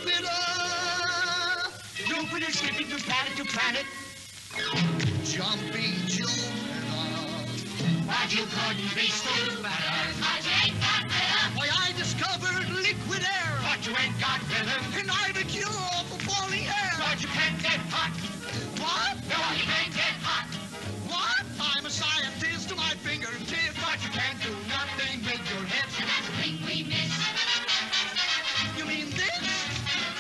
Jupiter. Jupiter skipping from planet to planet. Jumping Jupiter. But you couldn't be stupider. But you ain't got rhythm. Why, I discovered liquid air. But you ain't got rhythm. And I'm a cure for falling hair. But you can't get hot. What? No, you can't get hot. What? I'm a scientist to my fingertips. But you can't do nothing with your hips. And that's the thing we miss. You mean this?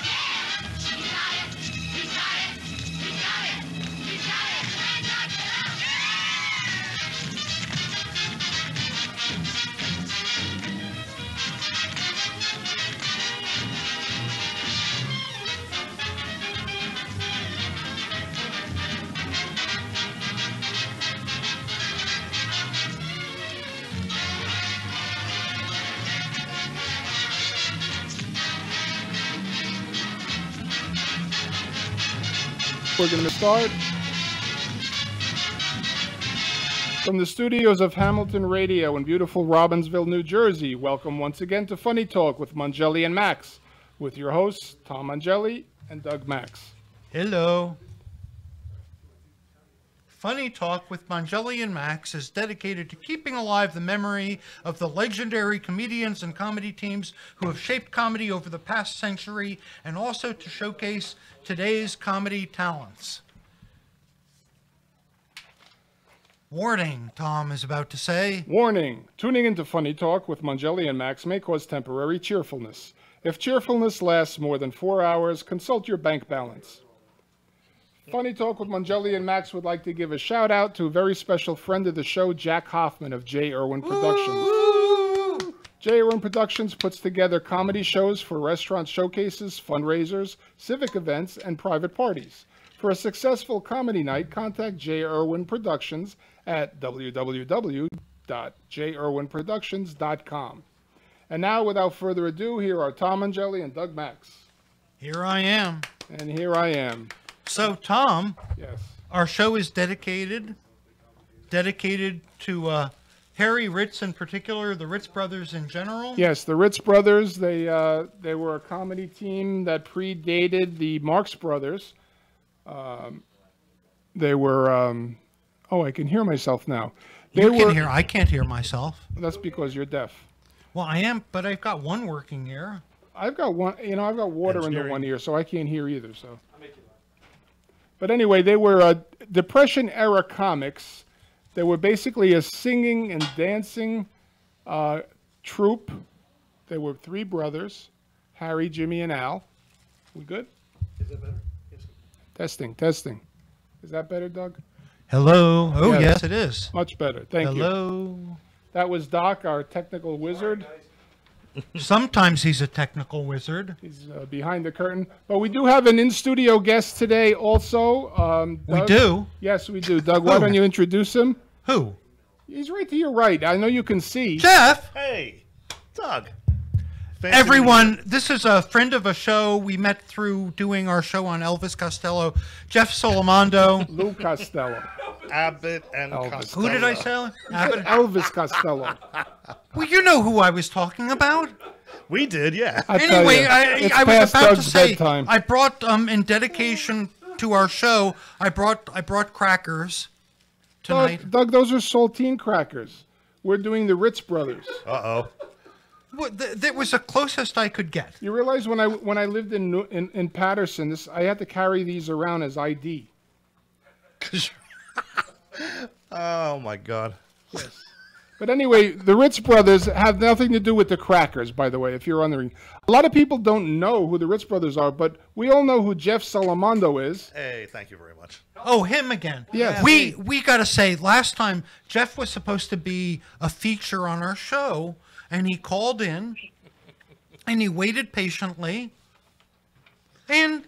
Yeah! He's got it. He's got it. He's got it. He's got it. And got rhythm. We're going to start from the studios of Hamilton Radio in beautiful Robbinsville, New Jersey. Welcome once again to Funny Talk with Mongelli and Max, with your hosts, Tom Mongelli and Doug Max. Hello. Funny Talk with Mongelli and Max is dedicated to keeping alive the memory of the legendary comedians and comedy teams who have shaped comedy over the past century, and also to showcase today's comedy talents. Warning, Tom is about to say. Warning, tuning into Funny Talk with Mongelli and Max may cause temporary cheerfulness. If cheerfulness lasts more than 4 hours, consult your bank balance. Funny Talk with Mongelli and Max would like to give a shout out to a very special friend of the show, Jack Hoffman of J. Irwin Productions. Woo! J. Irwin Productions puts together comedy shows for restaurant showcases, fundraisers, civic events, and private parties. For a successful comedy night, contact J. Irwin Productions at www.jirwinproductions.com. And now, without further ado, here are Tom Mongelli and Doug Max. Here I am. And here I am. So, Tom, Yes. our show is dedicated to Harry Ritz in particular, the Ritz brothers in general. Yes, the Ritz brothers, they were a comedy team that predated the Marx brothers. They were, oh, I can hear myself now. I can't hear myself. That's because you're deaf. Well, I am, but I've got one working ear. I've got one, I've got water in the one ear, so I can't hear either, so. But anyway, they were Depression-era comics. They were basically a singing and dancing troupe. They were three brothers, Harry, Jimmy, and Al. We good? Is that better? Yes. Testing, testing. Is that better, Doug? Hello. Oh, Yes. yes, it is. Much better. Thank you. Hello. That was Doc, our technical wizard. Sometimes he's a technical wizard. He's behind the curtain. But we do have an in-studio guest today also. We Doug. do? Yes, we do. Doug, why don't you introduce him? Who? He's right to your right. I know you can see. Jeff. Hey, Doug. Fancy Everyone, this is a friend of a show. We met through doing our show on Elvis Costello. Jeff Solomondo. Lou Costello. Abbott and Elvis. Costello. Who did I say? Abbott? Elvis Costello. Well, you know who I was talking about. We did, yeah. I tell Anyway, you, it's I was past about Doug's to say, bedtime. I brought in dedication to our show. I brought crackers tonight. Doug, those are saltine crackers. We're doing the Ritz brothers. Uh-oh. That was the closest I could get. You realize when I lived in Patterson, I had to carry these around as ID. Oh, my God. Yes. But anyway, the Ritz brothers have nothing to do with the crackers, by the way, if you're on the ring. A lot of people don't know who the Ritz brothers are, but we all know who Jeff Solomondo is. Hey, thank you very much. Oh, him again. Yes. We got to say, last time, Jeff was supposed to be a feature on our show, and he called in, and he waited patiently, and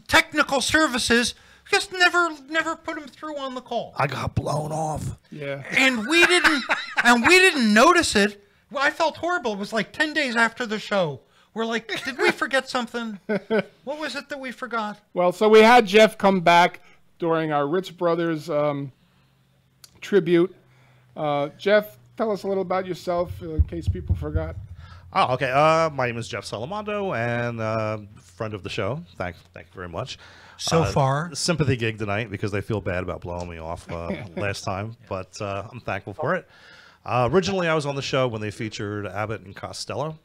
technical services just never put him through on the call. I got blown off. Yeah. And we didn't notice it. Well, I felt horrible. It was like 10 days after the show. We're like, did we forget something? What was it that we forgot? Well, so we had Jeff come back during our Ritz brothers tribute. Jeff, tell us a little about yourself in case people forgot. Oh, okay. My name is Jeff Salamondo, and friend of the show. Thank you very much. So far. Sympathy gig tonight because they feel bad about blowing me off last time, but I'm thankful for it. Originally, I was on the show when they featured Abbott and Costello.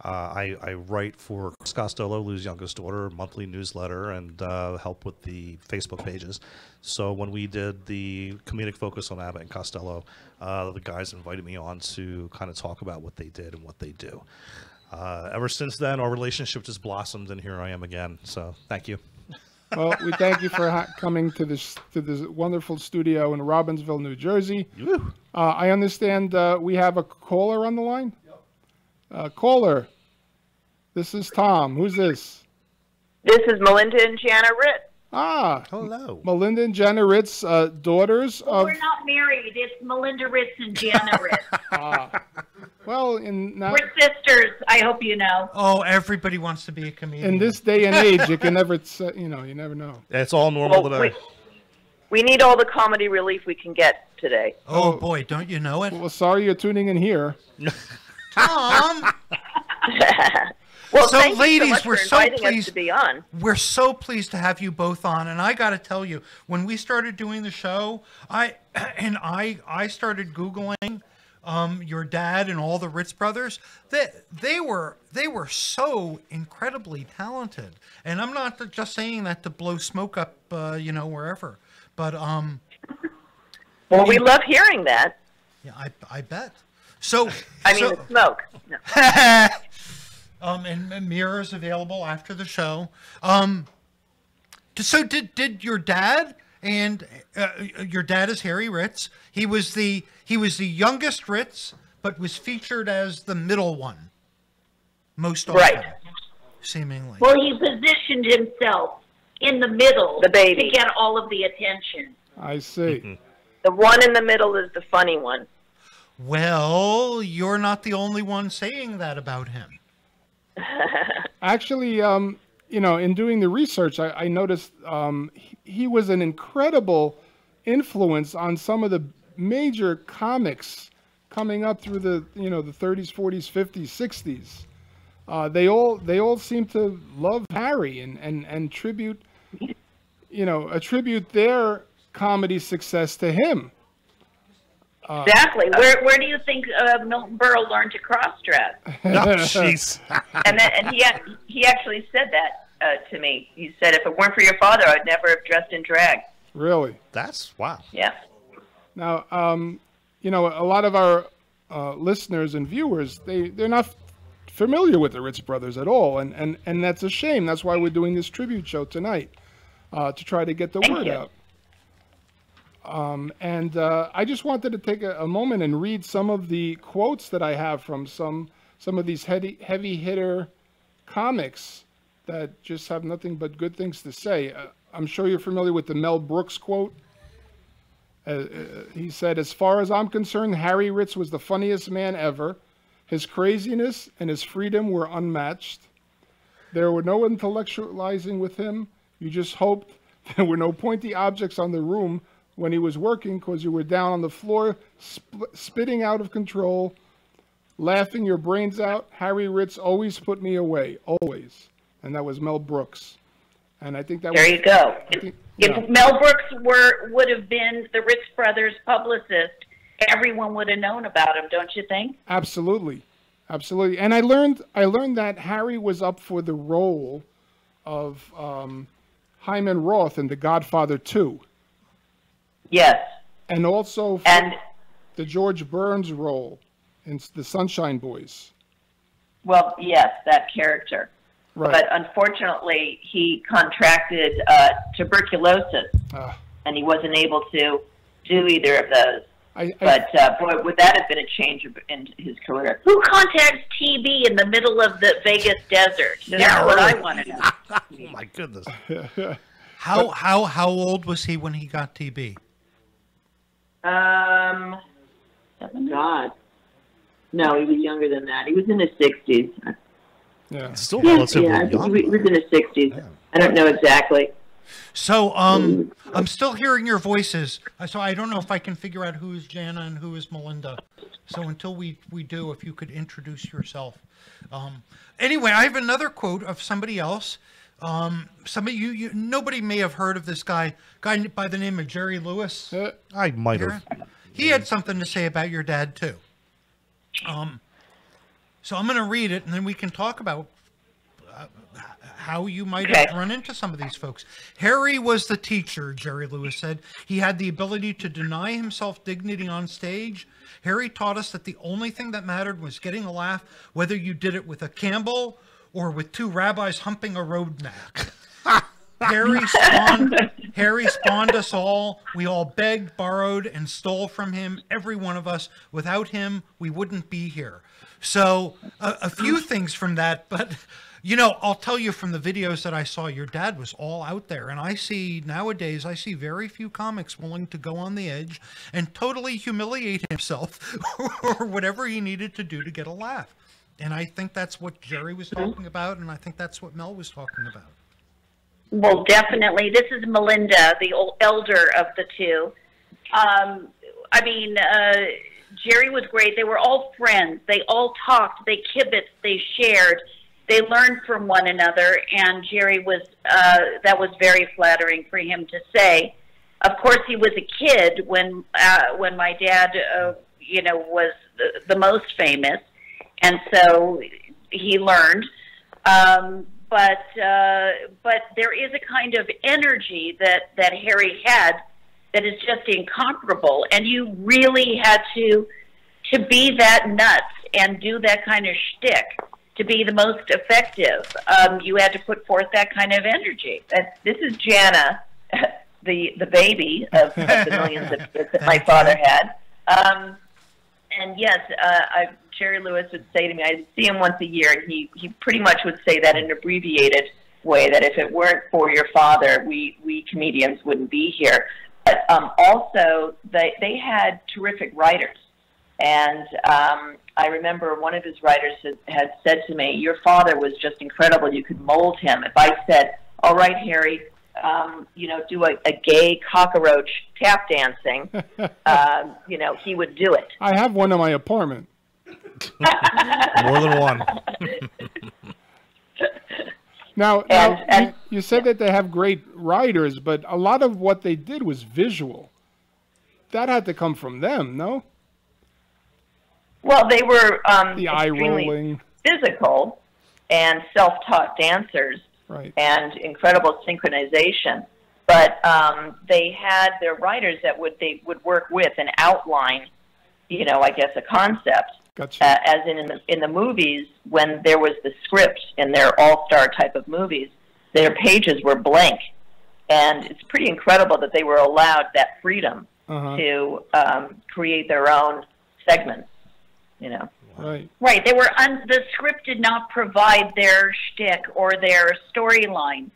I write for Chris Costello, Lou's youngest daughter, monthly newsletter, and help with the Facebook pages. So when we did the comedic focus on Abbott and Costello, the guys invited me on to kind of talk about what they did and what they do. Ever since then, our relationship just blossomed, and here I am again. So thank you. Well, we thank you for coming to this wonderful studio in Robbinsville, New Jersey. I understand we have a caller on the line. Caller, this is Tom. Who's this? This is Melinda and Jana Ritz. Ah, hello. Melinda and Jana Ritz, daughters Well, of... we're not married. It's Melinda Ritz and Jana Ritz. Well, We're sisters, I hope you know. Oh, everybody wants to be a comedian. in this day and age, you can never, you never know. It's all normal today. We need all the comedy relief we can get today. Oh, boy, don't you know it? Well, sorry you're tuning in here. Tom! Well, So, thank ladies, you so much we're for so inviting us pleased- to be on. We're so pleased to have you both on, and I got to tell you, when we started doing the show, I started Googling your dad and all the Ritz brothers. They were so incredibly talented, and I'm not just saying that to blow smoke up, wherever, but Well, we love hearing that. yeah, I bet. So I mean, the smoke. No. And mirrors available after the show. So did your dad, and your dad is Harry Ritz. He was the youngest Ritz, but was featured as the middle one most often, Right. seemingly. Well, he positioned himself in the middle The baby. to get all of the attention. I see. The one in the middle is the funny one. Well, you're not the only one saying that about him. Actually, in doing the research, I noticed he was an incredible influence on some of the major comics coming up through the 30s, 40s, 50s, 60s. They all seem to love Harry and attribute their comedy success to him. Exactly. Where do you think Milton Berle learned to cross-dress? Jeez. And he actually said that to me. He said, if it weren't for your father, I'd never have dressed in drag. Really? That's wow. Yeah. Now, a lot of our listeners and viewers, they're not familiar with the Ritz brothers at all, and that's a shame. That's why we're doing this tribute show tonight, to try to get the word out. And I just wanted to take a moment and read some of the quotes that I have from some of these heavy hitter comics that just have nothing but good things to say. I'm sure you're familiar with the Mel Brooks quote. He said, "As far as I'm concerned, Harry Ritz was the funniest man ever. His craziness and his freedom were unmatched. There were no intellectualizing with him. You just hoped there were no pointy objects on the room when he was working, because you were down on the floor, spitting out of control, laughing your brains out. Harry Ritz always put me away, always." And that was Mel Brooks. And I think that There you go. If Mel Brooks would have been the Ritz brothers' publicist, everyone would have known about him, don't you think? Absolutely, absolutely. And I learned that Harry was up for the role of Hyman Roth in The Godfather 2. Yes. And also for the George Burns role in The Sunshine Boys. Well, yes, that character. Right. But unfortunately, he contracted tuberculosis, and he wasn't able to do either of those. Boy, would that have been a change in his career. Who contacts TB in the middle of the Vegas desert? That's what I want to know. Oh my goodness. How old was he when he got TB? God. No, he was younger than that. He was in his 60s. Yeah. Still relatively yeah, young. he was in his 60s. Yeah. I don't know exactly. So, I'm still hearing your voices. So I don't know if I can figure out who is Jana and who is Melinda. So until we do, if you could introduce yourself. Anyway, I have another quote of somebody else. Somebody nobody may have heard of this guy by the name of Jerry Lewis. I might have. He had something to say about your dad too. So I'm going to read it, and then we can talk about how you might have run into some of these folks. Harry was the teacher, Jerry Lewis said. He had the ability to deny himself dignity on stage. Harry taught us that the only thing that mattered was getting a laugh, whether you did it with a Campbell or with two rabbis humping a road map. Harry spawned us all. We all begged, borrowed, and stole from him, every one of us. Without him, we wouldn't be here. So a few things from that, but you know, I'll tell you from the videos that I saw, your dad was all out there. And nowadays, I see very few comics willing to go on the edge and totally humiliate himself or whatever he needed to do to get a laugh. And I think that's what Jerry was talking about, and I think that's what Mel was talking about. Well, definitely. This is Melinda, the old elder of the two. Jerry was great. They were all friends. They all talked. They kibitzed. They shared. They learned from one another, and Jerry was, that was very flattering for him to say. Of course, he was a kid when my dad, was the most famous, and so he learned. But there is a kind of energy that Harry had that is just incomparable, and you really had to be that nuts and do that kind of shtick to be the most effective. You had to put forth that kind of energy. This is Jana, the baby of the millions of kids that my father had. And yes, Jerry Lewis would say to me, I'd see him once a year, and he pretty much would say that in an abbreviated way, that if it weren't for your father, we comedians wouldn't be here. But also, they had terrific writers. And I remember one of his writers had said to me, your father was just incredible. You could mold him. If I said, all right, Harry, do a gay cockroach tap dancing, he would do it. I have one in my apartment. More than one. Now you said that they have great writers, but a lot of what they did was visual. That had to come from them, no? Well, they were the eye rolling, physical, and self-taught dancers, right, and incredible synchronization. But they had their writers that they would work with and outline, I guess, a concept. Gotcha. As in the movies, when there was the script in their all-star type of movies, their pages were blank, and it's pretty incredible that they were allowed that freedom to create their own segments. Right. Right. They were the script did not provide their shtick or their storyline.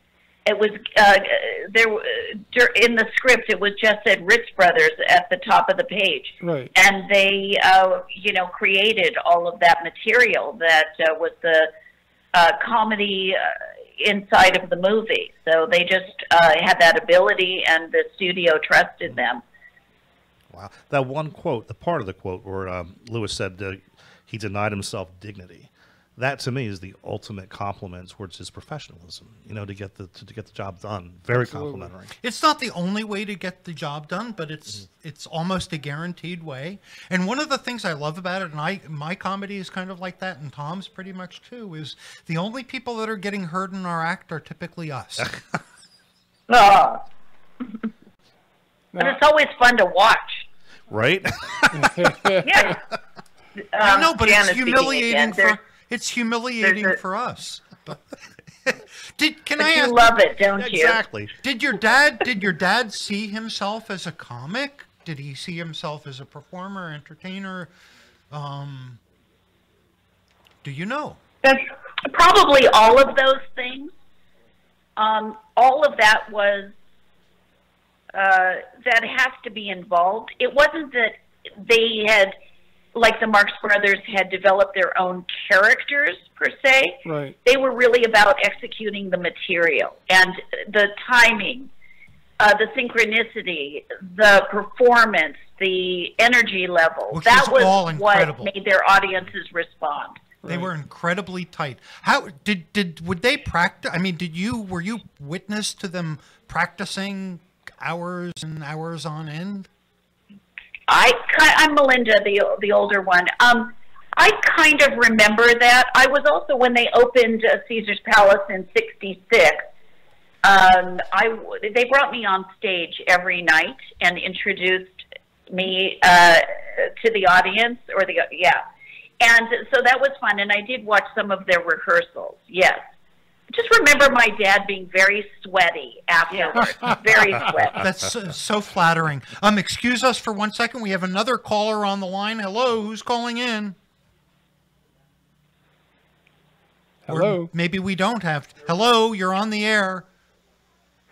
It was in the script. It was just said Ritz Brothers at the top of the page, right? And they, created all of that material that was the comedy inside of the movie. So they just had that ability, and the studio trusted them. Wow. That one quote, the part of the quote where Lewis said he denied himself dignity, that to me is the ultimate compliment towards his professionalism, to get the job done. Very Absolutely. Complimentary. It's not the only way to get the job done, but it's almost a guaranteed way. And one of the things I love about it, and my comedy is kind of like that, and Tom's pretty much too, is the only people that are getting heard in our act are typically us. But it's always fun to watch. Right? Yeah. I know, but it's humiliating for us. Can I ask? You love it, don't you? Exactly. Did your dad see himself as a comic? Did he see himself as a performer, entertainer? Do you know? Probably all of those things. All of that was that has to be involved. It wasn't that they had, like the Marx Brothers, had developed their own characters, per se. Right. They were really about executing the material and the timing, the synchronicity, the performance, the energy level. Which that was all incredible. What made their audiences respond. They were incredibly tight. How would they practice? I mean, were you witness to them practicing hours and hours on end? I'm Melinda, the older one. I kind of remember that. I was also, when they opened Caesar's Palace in '66. They brought me on stage every night and introduced me to the audience, and so that was fun. And I did watch some of their rehearsals. Yes, just remember my dad being very sweaty afterwards. Very sweaty. That's so flattering. Excuse us for 1 second. We have another caller on the line. Hello, who's calling in? Hello. Or maybe we don't have. Hello, you're on the air.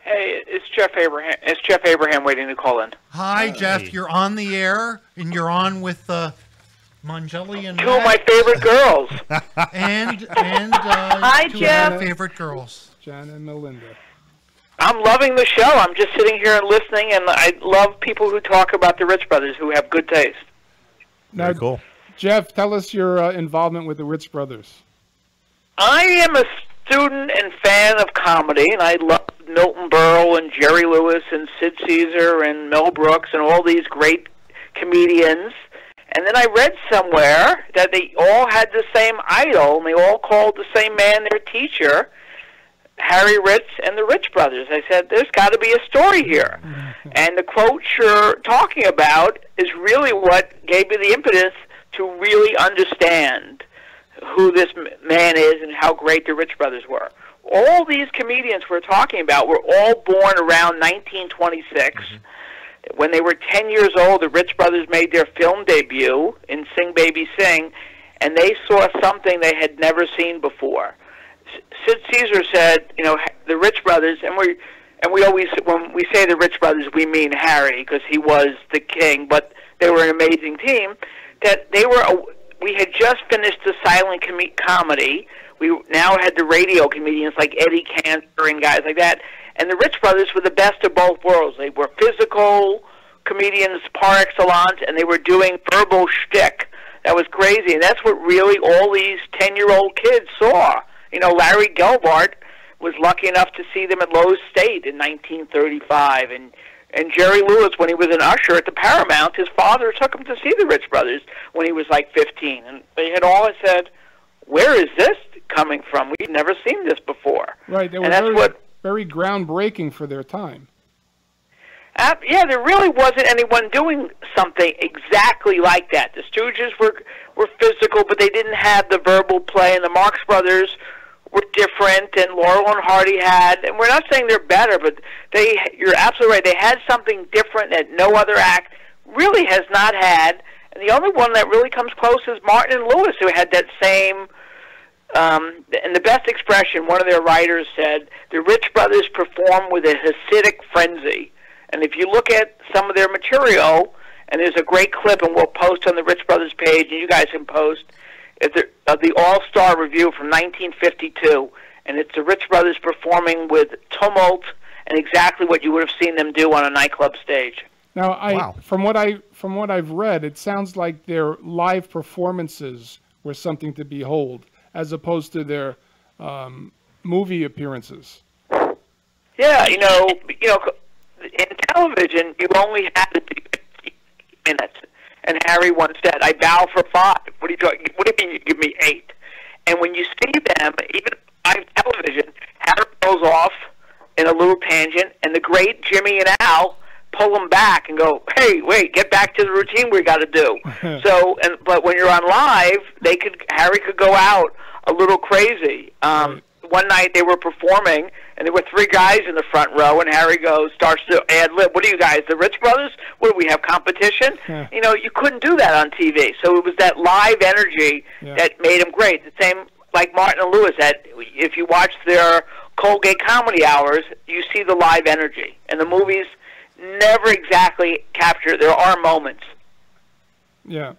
Hey, it's Jeff Abraham. It's Jeff Abraham waiting to call in. Hi, Jeff. You're on the air, and you're on with Mongelli and two of my favorite girls. and Hi, two Jeff. of my favorite girls, Jan and Melinda. I'm loving the show. I'm just sitting here and listening, and I love people who talk about the Ritz Brothers who have good taste. Now, Very cool. Jeff, tell us your involvement with the Ritz Brothers. I am a student and fan of comedy, and I love Milton Berle and Jerry Lewis and Sid Caesar and Mel Brooks and all these great comedians. And then I read somewhere that they all had the same idol, and they all called the same man their teacher, Harry Ritz and the Ritz Brothers. I said, there's got to be a story here. And the quote you're talking about is really what gave me the impetus to really understand who this man is and how great the Ritz Brothers were. All these comedians we're talking about were all born around 1926. When they were 10 years old, the Ritz Brothers made their film debut in Sing Baby Sing, and they saw something they had never seen before. Sid Caesar said, you know, the Ritz Brothers, and we always, when we say the Ritz Brothers, we mean Harry, because he was the king, but they were an amazing team, that they were, we had just finished the silent comedy. We now had the radio comedians like Eddie Cantor and guys like that. And the Ritz Brothers were the best of both worlds. They were physical comedians par excellence, and they were doing verbal shtick. That was crazy. And that's what really all these 10-year-old kids saw. You know, Larry Gelbart was lucky enough to see them at Lowe's State in 1935. And Jerry Lewis, when he was an usher at the Paramount, his father took him to see the Ritz Brothers when he was like 15. And they had all said, where is this coming from? We've never seen this before. Right, they were very groundbreaking for their time. Yeah, there really wasn't anyone doing something exactly like that. The Stooges were physical, but they didn't have the verbal play, and the Marx Brothers were different, and Laurel and Hardy had, and we're not saying they're better, but you're absolutely right, they had something different that no other act really has not had, and the only one that really comes close is Martin and Lewis, who had that same, and the best expression, one of their writers said, the Ritz Brothers perform with a Hasidic frenzy. And if you look at some of their material, and there's a great clip, and we'll post on the Ritz Brothers page, and you guys can post, of the All-Star Review from 1952, and it's the Ritz Brothers performing with tumult and exactly what you would have seen them do on a nightclub stage. Now, from what I've read, it sounds like their live performances were something to behold, as opposed to their movie appearances. Yeah, you know, in television, you only had to do 15 minutes. And Harry once said, I bow for 5. What do you mean you give me 8? And when you see them, even on television, Harry goes off in a little tangent, and the great Jimmy and Al pull them back and go, hey, wait, get back to the routine we got to do. But when you're on live, Harry could go out a little crazy. One night they were performing, and there were 3 guys in the front row, and Harry starts to ad-lib. What are you guys, the Ritz Brothers? What, do we have competition? Yeah. You know, you couldn't do that on TV. So it was that live energy that made him great. The same like Martin and Lewis. That if you watch their Colgate Comedy Hours, you see the live energy. And the movies never exactly capture. There are moments. Yeah.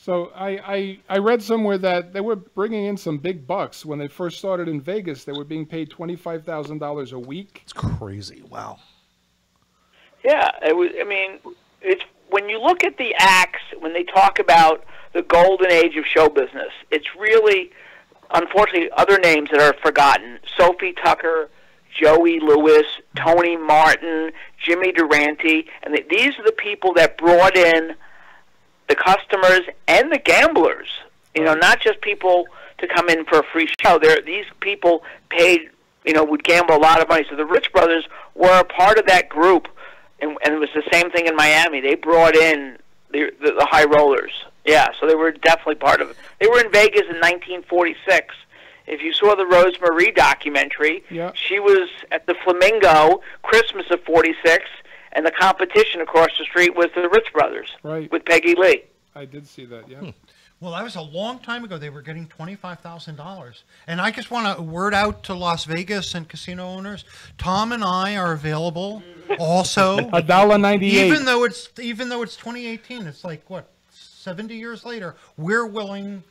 So I read somewhere that they were bringing in some big bucks. When they first started in Vegas, they were being paid $25,000 a week. It's crazy. Wow. Yeah, it was. I mean, it's when you look at the acts, when they talk about the golden age of show business. It's really, unfortunately, other names that are forgotten. Sophie Tucker, Joey Lewis, Tony Martin, Jimmy Durante, and these are the people that brought in the customers and the gamblers. You know, not just people to come in for a free show. These people paid, you know, would gamble a lot of money. So the Rich Brothers were a part of that group, and it was the same thing in Miami. They brought in the high rollers. Yeah, so they were definitely part of it. They were in Vegas in 1946. If you saw the Rose Marie documentary, she was at the Flamingo Christmas of '46, and the competition across the street was the Rich Brothers with Peggy Lee. I did see that, yeah. Well, that was a long time ago. They were getting $25,000. And I just want to word out to Las Vegas and casino owners, Tom and I are available also. $1.98. Even though it's 2018, it's like, what, 70 years later, we're willing,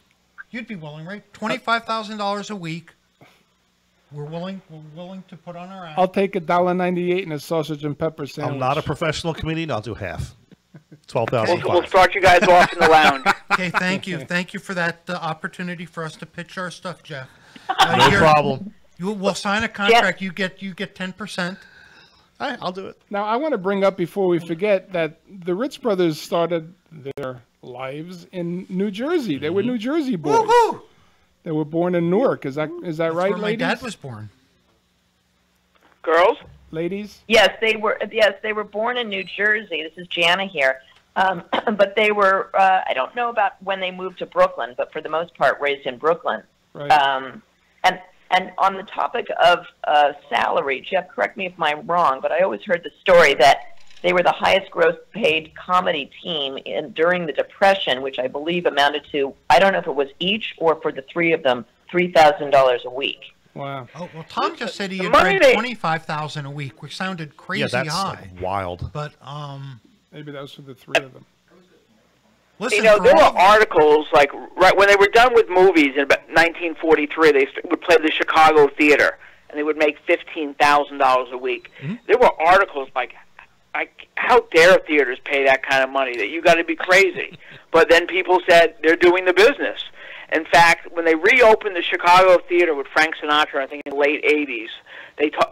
you'd be willing, right? $25,000 a week. We're willing to put on our app. I'll take $1.98 and a sausage and pepper sandwich. I'm not a professional comedian. I'll do half. 12,000. We'll start you guys off in the lounge. Okay, thank you. Thank you for that opportunity for us to pitch our stuff, Jeff. No problem. We'll sign a contract. You get 10%. All right, I'll do it. Now, I want to bring up before we forget that the Rich Brothers started their lives in New Jersey. They were New Jersey boys. Woo-hoo! They were born in Newark. Is that right, where ladies? My dad was born. Girls? Ladies? Yes, they were born in New Jersey. This is Jana here. But they were, I don't know about when they moved to Brooklyn, but for the most part raised in Brooklyn. Right. And on the topic of salary, Jeff, correct me if I'm wrong, but I always heard the story that they were the highest gross paid comedy team during the Depression, which I believe amounted to, I don't know if it was each or for the three of them, $3,000 a week. Wow. Oh, well, Tom just said he had read $25,000 a week, which sounded crazy that's high. Like wild. But maybe that was for the three of them. Listen, you know, there were articles like right when they were done with movies in about 1943. They would play the Chicago Theater, and they would make $15,000 a week. Mm-hmm. There were articles like, how dare theaters pay that kind of money? That you got to be crazy. But then people said they're doing the business. In fact, when they reopened the Chicago Theater with Frank Sinatra, I think in the late '80s,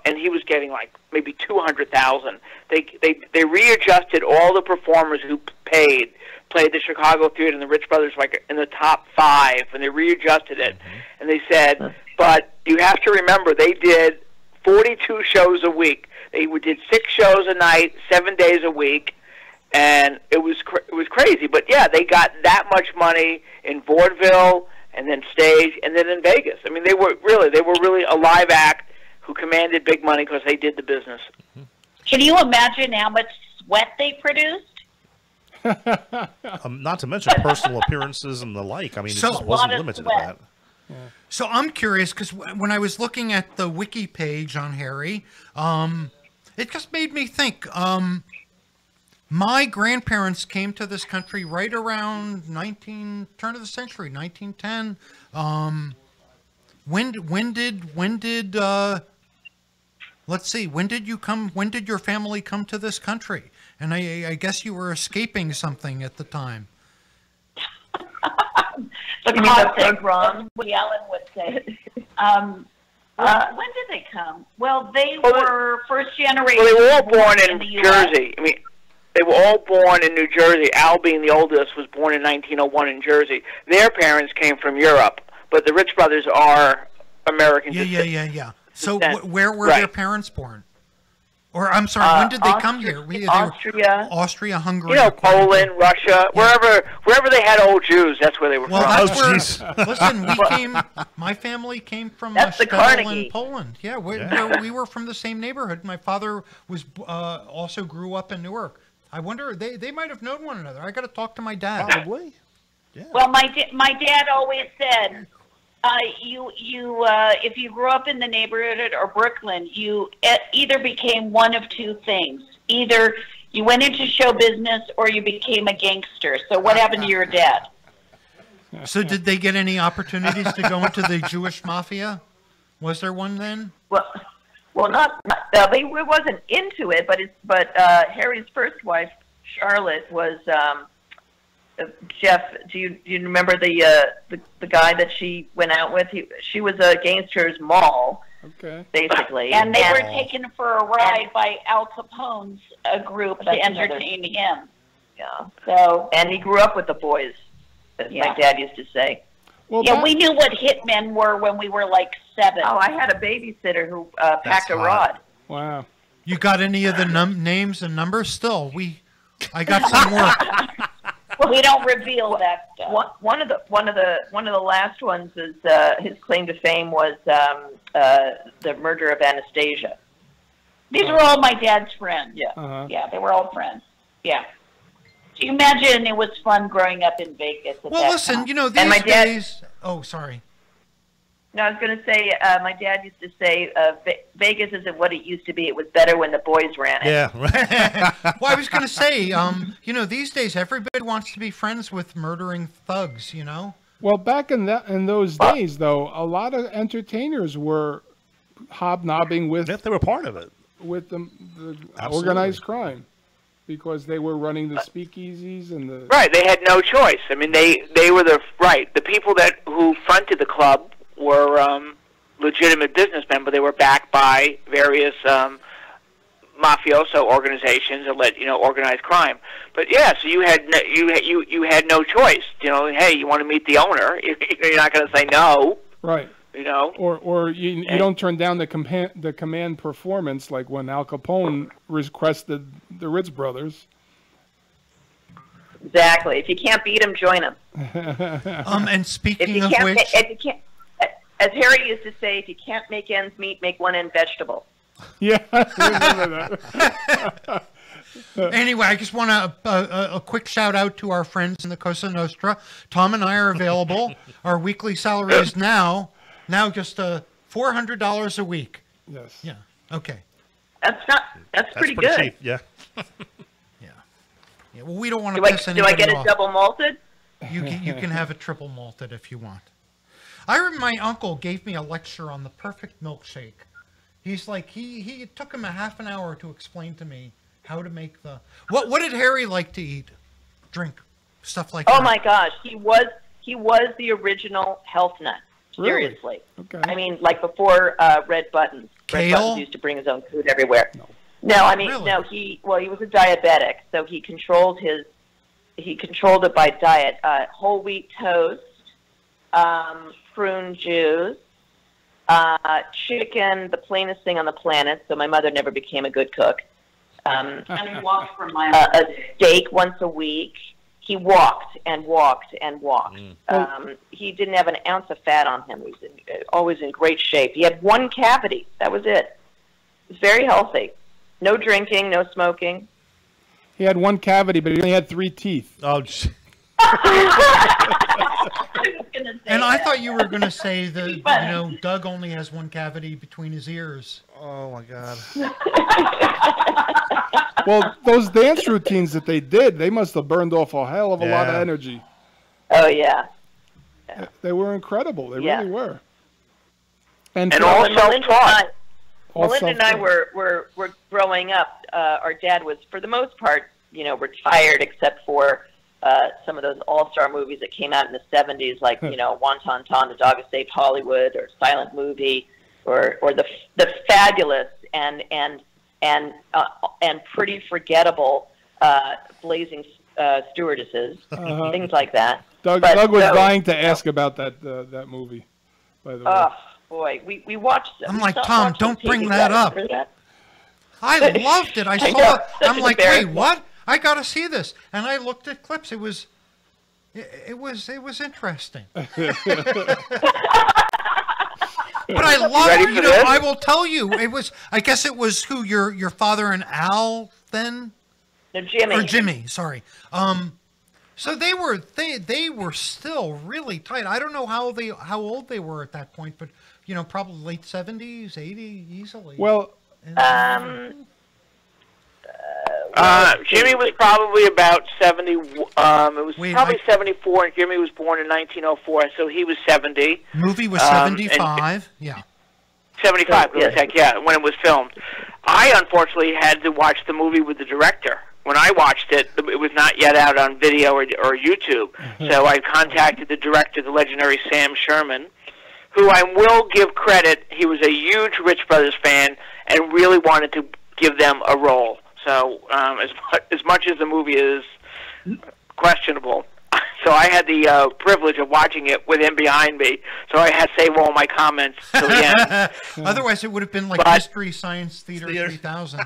and he was getting like maybe $200,000. They readjusted all the performers who played the Chicago Theater, and the Rich Brothers like in the top 5, and they readjusted it, and they said, but you have to remember they did 42 shows a week. They did 6 shows a night, 7 days a week. And it was crazy, but yeah, they got that much money in vaudeville, and then stage, and then in Vegas. I mean, they were really a live act who commanded big money because they did the business. Can you imagine how much sweat they produced? Not to mention personal appearances and the like. I mean, it just wasn't limited to that. Yeah. So I'm curious because when I was looking at the wiki page on Harry, it just made me think. My grandparents came to this country right around turn of the century, 1910. When did let's see, when did your family come to this country? And I guess you were escaping something at the time. The concept wrong. Woody Allen would say. When did they come? Well, they were first generation. Well, they were all born in Jersey. I mean, they were all born in New Jersey. Al, being the oldest, was born in 1901 in Jersey. Their parents came from Europe, but the Rich Brothers are American. Yeah. So where were their parents born? Or I'm sorry, when did they come here? Austria, Hungary. You know, Poland, Russia, wherever they had old Jews, that's where they were from. That's where. Listen, my family came from Szpedal in Poland. Yeah, we were from the same neighborhood. My father was also grew up in Newark. I wonder they might have known one another. I got to talk to my dad. Probably. Yeah. Well, my dad always said, if you grew up in the neighborhood or Brooklyn, you either became one of two things. Either you went into show business or you became a gangster. So what happened to your dad? So did they get any opportunities to go into the Jewish mafia? Was there one then? Well, they wasn't into it, but Harry's first wife, Charlotte, was Jeff, do you remember the guy that she went out with? She was a gangster's mall. Okay. Basically. And they were taken for a ride by Al Capone's group to entertain him. Yeah. So. And he grew up with the boys, as my dad used to say. Well, yeah, we knew what hitmen were when we were like 7. Oh, I had a babysitter who packed a rod. Wow. You got any of the names and numbers still? I got some work. We don't reveal that stuff. One of the last ones is his claim to fame was the murder of Anastasia. These were all my dad's friends. Yeah. Yeah, they were all friends. Yeah. So you imagine it was fun growing up in Vegas. Well, listen, time. These days. Oh, sorry. No, I was going to say, my dad used to say, Vegas isn't what it used to be. It was better when the boys ran it. Yeah, right. Well, I was going to say, these days everybody wants to be friends with murdering thugs, Well, back in those days, though, a lot of entertainers were hobnobbing with. If they were part of it. With the organized crime. Because they were running the speakeasies and the... Right, they had no choice. I mean, they were the people who fronted the club were legitimate businessmen, but they were backed by various mafioso organizations that led organized crime. But yeah, so you had no choice. Hey, you want to meet the owner? You're not going to say no. Right. Or you don't turn down the command performance like when Al Capone requested the Ritz Brothers. Exactly. If you can't beat them, join them. And speaking of which, if you can't, as Harry used to say, if you can't make ends meet, make one end vegetable. Yeah, I remember that. Anyway, I just want a quick shout out to our friends in the Cosa Nostra. Tom and I are available. Our weekly salary is now just $400 a week. Yes. Yeah. Okay. That's pretty good. Cheap. Yeah. Yeah. Well, we don't want to piss anybody off. Do I get it double malted? You can have it triple malted if you want. I remember my uncle gave me a lecture on the perfect milkshake. He's like it took him a half an hour to explain to me how to make the what did Harry like to eat, drink, stuff like that. Oh my gosh, he was the original health nut. Seriously. Really? Okay. I mean, like before Red Buttons. Kale? Red Buttons used to bring his own food everywhere. No, I mean, really? no. He was a diabetic, so he controlled it by diet. Whole wheat toast, prune juice, chicken, the plainest thing on the planet. So my mother never became a good cook. And he walked for miles. A steak once a week. He walked and walked and walked. He didn't have an ounce of fat on him. He was always in great shape. He had one cavity. That was it. He was very healthy. No drinking, no smoking. He had one cavity, but he only had 3 teeth. Oh, and I thought you were going to say that Doug only has one cavity between his ears. Oh my God. Well, those dance routines that they did, they must have burned off a hell of a lot of energy. Oh yeah. They were incredible. They really were. And all self-taught. Melinda and I were growing up. Our dad was, for the most part, retired, except for some of those all-star movies that came out in the 70s, like Wonton Ton, The Dog Escaped Hollywood, or Silent Movie, or the fabulous and pretty forgettable Blazing Stewardesses, things like that. Doug was dying to ask about that movie, by the way. Oh, boy. We watched it. I'm like, Tom, don't bring that up. I loved it. I saw it. I'm like, wait, what? I got to see this. And I looked at clips. It was interesting. But I love, I will tell you, I guess it was who, your father and Al then? No, Jimmy. Or Jimmy, sorry. So they were still really tight. I don't know how old they were at that point, but probably late 70s, 80 easily. Well, Jimmy was probably about 70. It was probably 74, and Jimmy was born in 1904, so he was 70. Movie was 75. Yeah. 75, when it was filmed. I unfortunately had to watch the movie with the director. When I watched it, it it was not yet out on video or YouTube. So I contacted the director, the legendary Sam Sherman, who I will give credit. He was a huge Rich Brothers fan and really wanted to give them a role. So as much as the movie is questionable, so I had the privilege of watching it with him behind me. So I had to save all my comments till the end. Otherwise, it would have been like Mystery Science Theater 3000.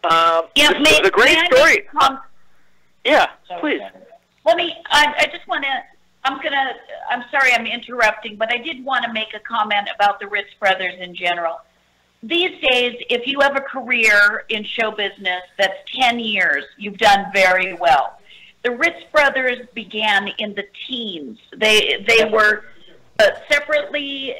The great story. Yeah, please. Let me. I just want to. I'm sorry, I'm interrupting, but I did want to make a comment about the Ritz Brothers in general. These days, if you have a career in show business that's 10 years, you've done very well. The Ritz Brothers began in the teens. They were separately.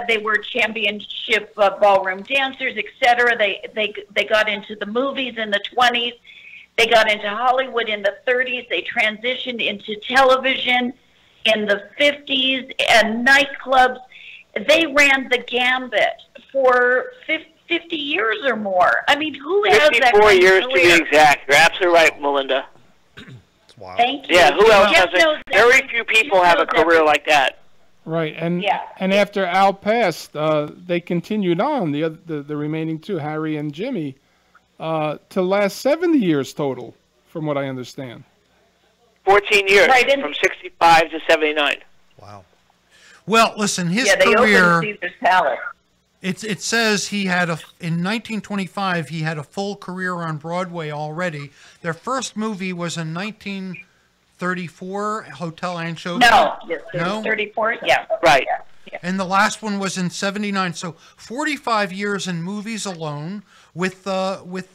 They were championship ballroom dancers, etc. They got into the movies in the 20s. They got into Hollywood in the 30s. They transitioned into television in the 50s and nightclubs. They ran the gambit for 50 years or more. I mean, who has that 54 years of to be exact. You're absolutely right, Melinda. Wow. Thank you. Yeah, who else has it? Very few people have a career like that. Right, and after Al passed, they continued on, the remaining two, Harry and Jimmy, to last 70 years total, from what I understand. 14 years, from 65 to 79. Wow. Well, listen, his they career. opened Caesar's Palace. It says he had in 1925 he had a full career on Broadway already. Their first movie was in 1934, Hotel Anchovy. No, 34. Yeah, right. Yeah. And the last one was in 79. So 45 years in movies alone. With let's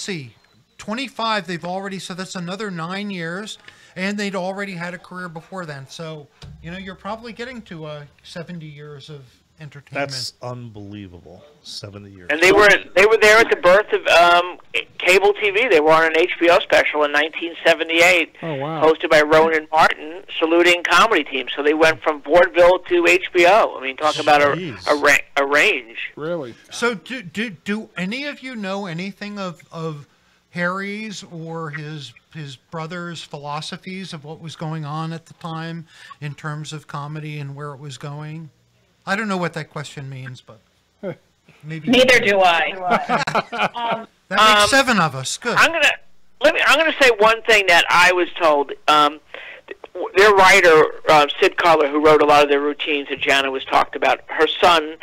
see, 25 they've already. So that's another 9 years. And they'd already had a career before then. So, you're probably getting to 70 years of entertainment. That's unbelievable. 70 years. And they were there at the birth of cable TV. They were on an HBO special in 1978, hosted by Ronan Martin, saluting comedy teams. So they went from vaudeville to HBO. I mean, talk about a range. Really? So do any of you know anything of Harry's or his brother's philosophies of what was going on at the time in terms of comedy and where it was going? I don't know what that question means, but maybe. Neither do I. That makes 7 of us. Good. I'm gonna say one thing that I was told. Their writer Sid Cutler, who wrote a lot of their routines that Jana was talked about, her son,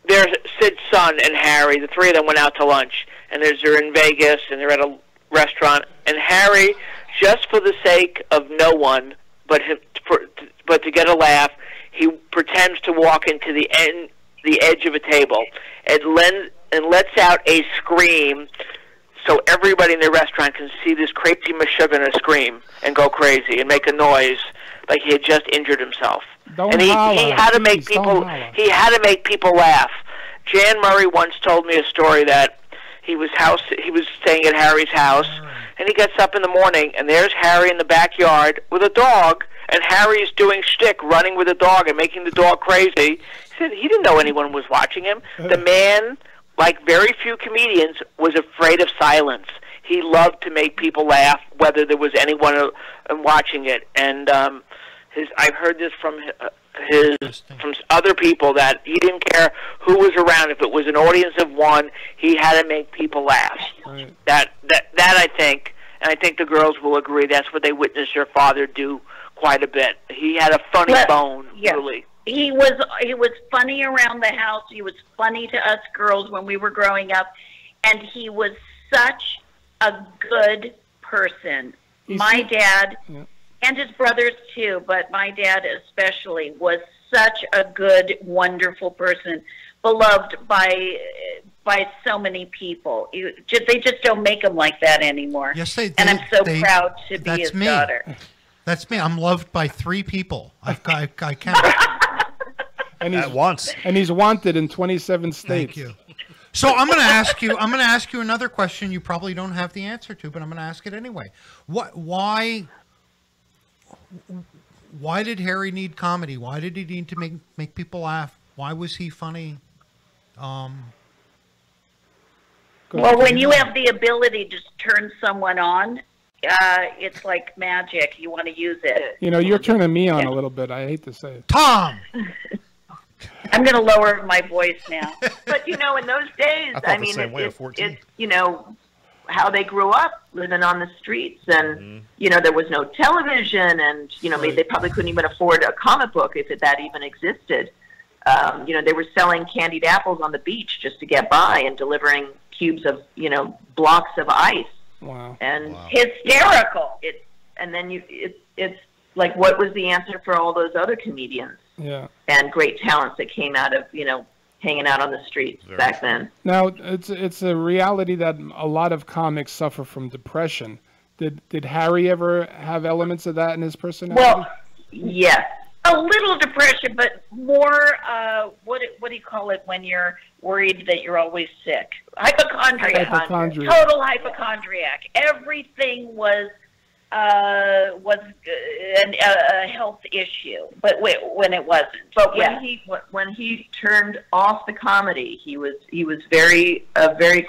Sid's son and Harry, the three of them went out to lunch, and they're in Vegas, and they're at a restaurant, and Harry, just for the sake of no one, but to get a laugh, he pretends to walk into the edge of a table and lets out a scream, so everybody in the restaurant can see this crazy Meshuggah scream and go crazy and make a noise like he had just injured himself. He had to make people laugh. Jan Murray once told me a story that he was staying at Harry's house, and he gets up in the morning, and there's Harry in the backyard with a dog, and Harry's doing shtick, running with the dog and making the dog crazy. He said he didn't know anyone was watching him. The man, like very few comedians, was afraid of silence. He loved to make people laugh, whether there was anyone watching it. And I've heard this from other people, that he didn't care who was around. If it was an audience of one, he had to make people laugh. Right. That I think, and I think the girls will agree, that's what they witnessed their father do quite a bit. He had a funny bone, really. He was funny around the house. He was funny to us girls when we were growing up, and he was such a good person. My dad, and his brothers too, but my dad especially, was such a good, wonderful person, beloved by so many people. They just don't make him like that anymore. Yes, and I'm so proud to be his daughter. That's me. I'm loved by 3 people. I count. And at once. And he's wanted in 27 states. Thank you. So I'm going to ask you. I'm going to ask you another question. You probably don't have the answer to, but I'm going to ask it anyway. Why did Harry need comedy? Why did he need to make people laugh? Why was he funny? Well, when you have the ability to turn someone on, it's like magic. You want to use it. You know, you're turning me on a little bit. I hate to say it. Tom! I'm going to lower my voice now. But, you know, in those days, I mean, it's, you know, how they grew up living on the streets. And, you know, there was no television. And, you know, they probably couldn't even afford a comic book if that even existed. You know, they were selling candied apples on the beach just to get by and delivering cubes of, you know, blocks of ice. Wow. And hysterical. And then it's like, what was the answer for all those other comedians? Yeah. And great talents that came out of, you know, hanging out on the streets back then. Now, it's a reality that a lot of comics suffer from depression. Did Harry ever have elements of that in his personality? Well, yes. A little depression, but more, what do you call it when you're worried that you're always sick? Hypochondriac. Total hypochondriac. Everything was a health issue, but when it wasn't. But when he turned off the comedy, he was a very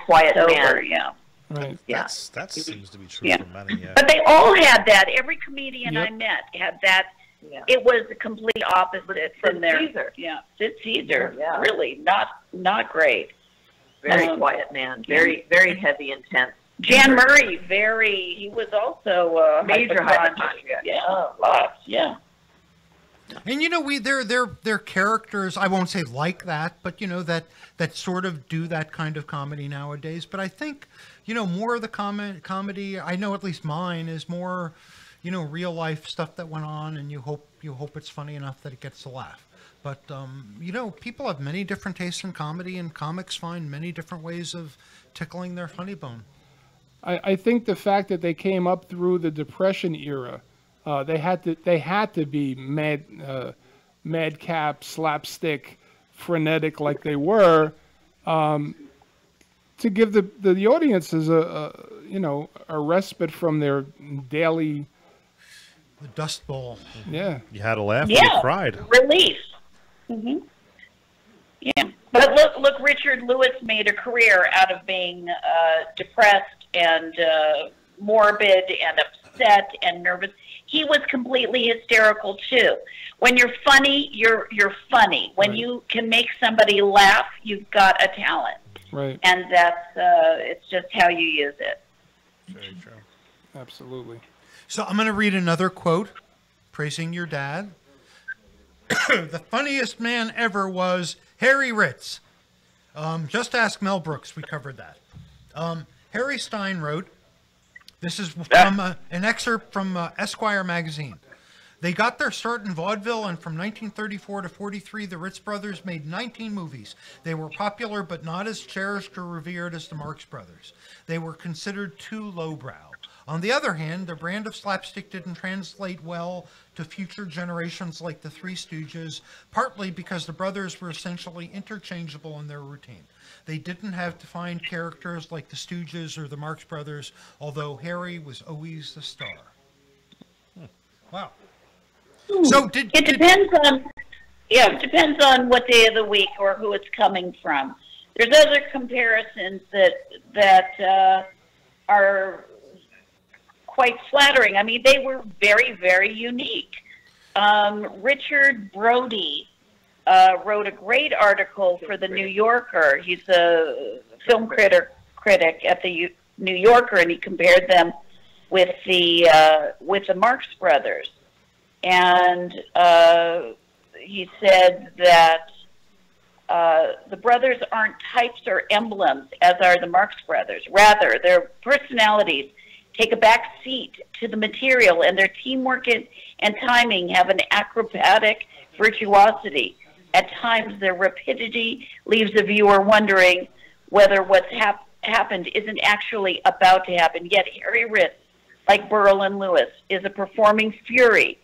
quiet man. Yeah. Right. Yeah. That seems to be true for many. Yeah. But they all had that. Every comedian I met had that. Yeah. It was the complete opposite from their. Caesar. Yeah, Sid Caesar. Yeah. Really not great. Very quiet man. Very heavy, intense. Jan Murray, he was also major hypochondriac. Yeah, lots. Yeah. And you know, they're characters. I won't say like that, but you know that sort of do that kind of comedy nowadays. But I think, you know, more of the comedy. I know at least mine is more, you know, real life stuff that went on, and you hope it's funny enough that it gets a laugh. But you know, people have many different tastes in comedy, and comics find many different ways of tickling their funny bone. I think the fact that they came up through the Depression era, they had to be madcap, slapstick, frenetic like they were, to give the audiences a respite from their daily. The Dust Bowl. Yeah. You had to laugh. Yeah. You cried. Relief. Mm-hmm. Yeah. But look, Richard Lewis made a career out of being depressed and morbid and upset and nervous. He was completely hysterical too. When you're funny, you're funny. When you can make somebody laugh, you've got a talent. Right. And that's it's just how you use it. Very true. Absolutely. So I'm going to read another quote praising your dad. The funniest man ever was Harry Ritz. Just ask Mel Brooks. We covered that. Harry Stein wrote, this is from an excerpt from Esquire magazine. They got their start in vaudeville, and from 1934 to 43, the Ritz brothers made 19 movies. They were popular, but not as cherished or revered as the Marx brothers. They were considered too lowbrow. On the other hand, their brand of slapstick didn't translate well to future generations like the Three Stooges, partly because the brothers were essentially interchangeable in their routine. They didn't have defined characters like the Stooges or the Marx brothers, although Harry was always the star. Wow. So it depends on what day of the week or who it's coming from. There's other comparisons that are quite flattering. I mean, they were very, very unique. Richard Brody wrote a great article for the New Yorker. He's a film critic at the New Yorker, and he compared them with the Marx Brothers. And he said that the brothers aren't types or emblems, as are the Marx Brothers. Rather, their personalities take a back seat to the material, and their teamwork and timing have an acrobatic virtuosity. At times, their rapidity leaves the viewer wondering whether what's happened isn't actually about to happen. Yet Harry Ritz, like Burl and Lewis, is a performing fury.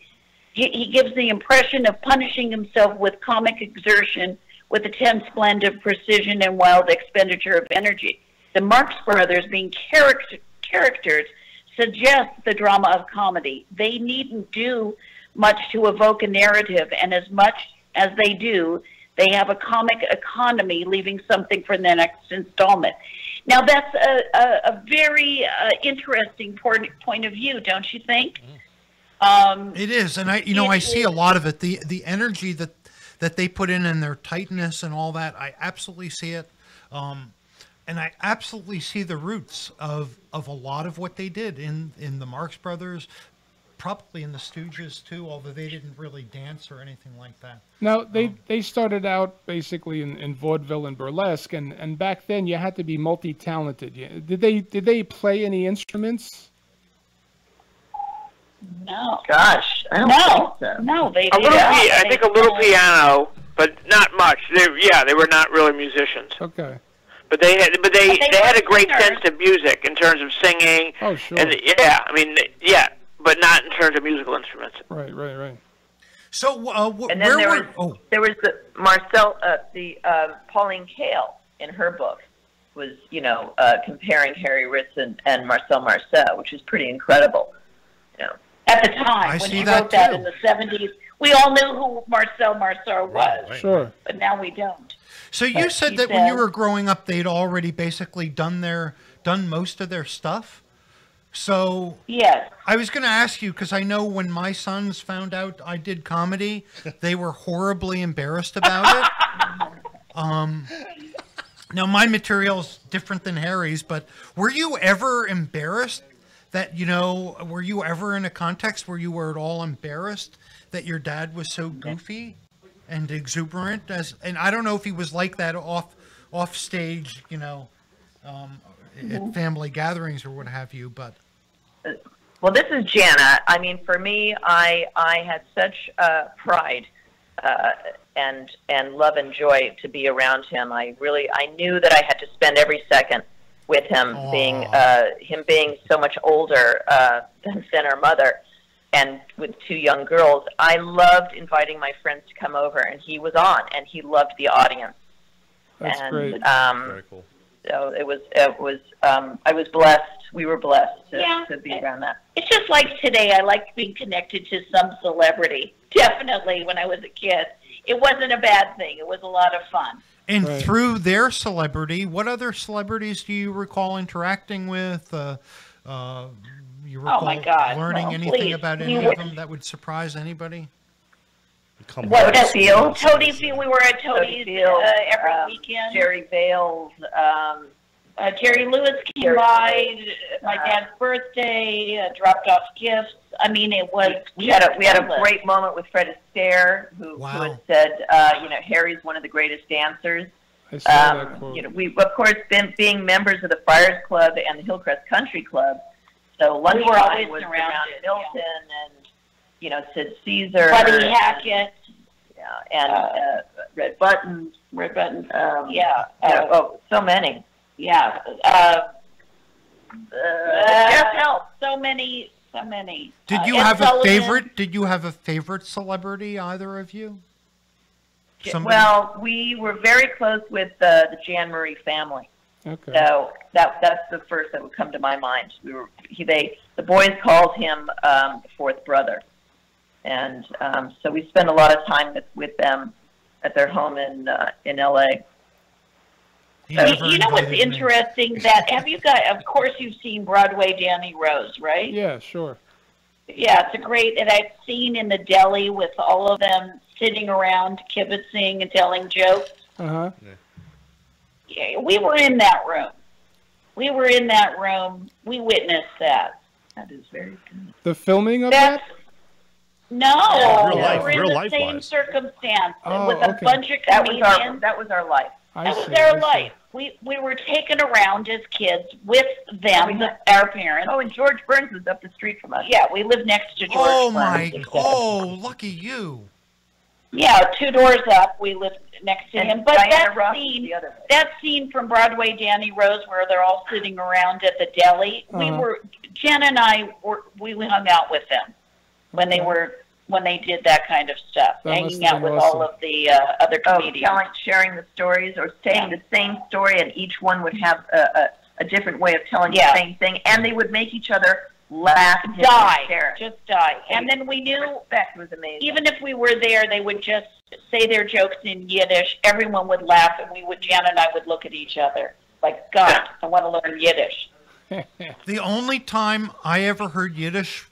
He gives the impression of punishing himself with comic exertion, with a tense blend of precision and wild expenditure of energy. The Marx Brothers, being characters, suggest the drama of comedy. They needn't do much to evoke a narrative, and as much as they do, they have a comic economy, leaving something for the next installment. Now that's a very interesting point of view, don't you think? It is, and I see a lot of it. The energy that they put in and their tightness and all that, I absolutely see it. And I absolutely see the roots of a lot of what they did in the Marx Brothers, probably in the Stooges too, although they didn't really dance or anything like that. Now, they started out basically in vaudeville and burlesque, and back then you had to be multi-talented. Did they play any instruments? No. Gosh, I don't think so. No, they I think a little piano, but not much. They were not really musicians. Okay. But they had a great singers. sense of music in terms of singing. Oh, sure. And but not in terms of musical instruments. Right. So, And then there was the Pauline Kael in her book was, comparing Harry Ritz and Marcel Marceau, which is pretty incredible. At the time, when see she that wrote that too. in the 70s, we all knew who Marcel Marceau was. Right. Sure. But now we don't. So you said that when you were growing up, they'd already basically done most of their stuff. So Yes. I was going to ask you, because I know when my sons found out I did comedy, they were horribly embarrassed about it. Now my material's different than Harry's, but were you ever embarrassed that, were you ever in a context where you were at all embarrassed that your dad was so goofy and exuberant? And I don't know if he was like that off stage, at family gatherings or what have you, but. Well, this is Jana. I mean, for me, I had such pride and love and joy to be around him. I knew that I had to spend every second with him, being so much older than our mother, and with two young girls. I loved inviting my friends to come over, and he was on, and he loved the audience. That's great. Very cool. So it was. I was blessed. We were blessed to be around that. It's just like today. I like being connected to some celebrity. Definitely, when I was a kid, it wasn't a bad thing. It was a lot of fun. And Right. through their celebrity, what other celebrities do you recall interacting with? You recall my God, learning no, anything please. about any of them that would surprise anybody? What Toadie Field. Toadie Field. We were at Toadie Toadie's Field, every weekend. Jerry Bales. Jerry Lewis came by my dad's birthday, dropped off gifts. I mean, it was. We had a great moment with Fred Astaire, who had said, Harry's one of the greatest dancers. I saw that quote. We of course being members of the Friars Club and the Hillcrest Country Club, so lunchtime was around Milton and Sid Caesar, Buddy Hackett, and Red Buttons. So many. Yeah. Jeff Help. So many. Did you have a favorite? Did you have a favorite celebrity, either of you? Somebody? Well, we were very close with the Jan Marie family. Okay. So that's the first that would come to my mind. The boys called him the fourth brother, and so we spent a lot of time with them at their home in L.A. You know what's interesting? Of course you've seen Broadway Danny Rose, right? Yeah, sure. Yeah, it's a great, and I've seen in the deli with all of them sitting around kibitzing and telling jokes. Uh-huh. Yeah, we were in that room. We witnessed that. That is very good. The filming of that? No, Real life- we were in real the life same wise. circumstance Oh, with a okay. bunch of That comedians. was our life. That was our life. We were taken around as kids with them, our parents. Oh, and George Burns was up the street from us. Yeah, we lived next to George Burns. Lucky you. Yeah, 2 doors up, we lived next to him. But Diana Ross was the other way. that scene from Broadway Danny Rose where they're all sitting around at the deli, Jen and I we hung out with them when they did that kind of stuff, hanging out with all of the other comedians. Sharing the stories or saying the same story, and each one would have a different way of telling the same thing, and they would make each other laugh, just die. And then we knew, respect was amazing. even if we were there, they would just say their jokes in Yiddish. Everyone would laugh, and Jan and I would look at each other Like, God, I want to learn Yiddish. The only time I ever heard Yiddish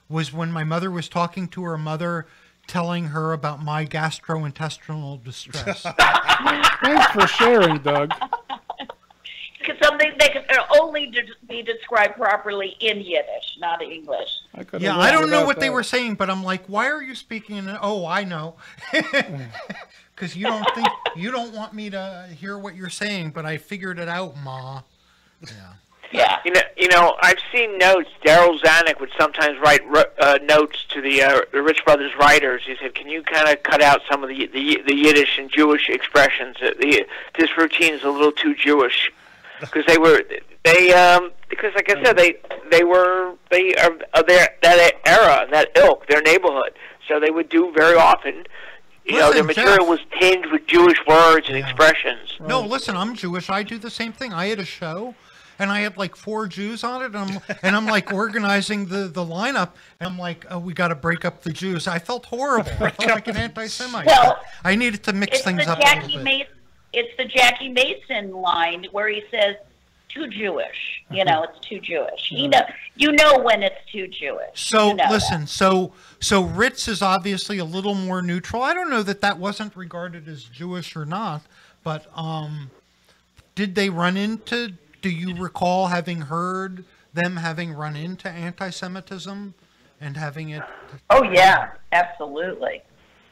was when my mother was talking to her mother, telling her about my gastrointestinal distress. Thanks for sharing, Doug. Because something they can only be described properly in Yiddish, not English. Yeah, I don't know what they were saying, but I'm like, why are you speaking in? Oh, I know. Because you don't want me to hear what you're saying, but I figured it out, Ma. Yeah. Yeah. You know, I've seen notes. Daryl Zanuck would sometimes write notes to the Rich Brothers writers. He said, "Can you kind of cut out some of the Yiddish and Jewish expressions? This routine is a little too Jewish." Because because like I said, they are that era, that ilk, their neighborhood. So they would do very often. You know, their material was tinged with Jewish words and expressions. Right. No, listen, I'm Jewish. I do the same thing. I had a show, and I had like 4 Jews on it, and I'm like organizing the lineup, and I'm like, oh, we got to break up the Jews. I felt horrible. I felt like an anti-Semite. Well, I needed to mix things up a little bit. It's the Jackie Mason line where he says, too Jewish. You know, it's too Jewish. You know when it's too Jewish. So listen, so Ritz is obviously a little more neutral. I don't know that wasn't regarded as Jewish or not, but did they run into? Do you recall having heard them having run into anti-Semitism and having it? Oh yeah, absolutely.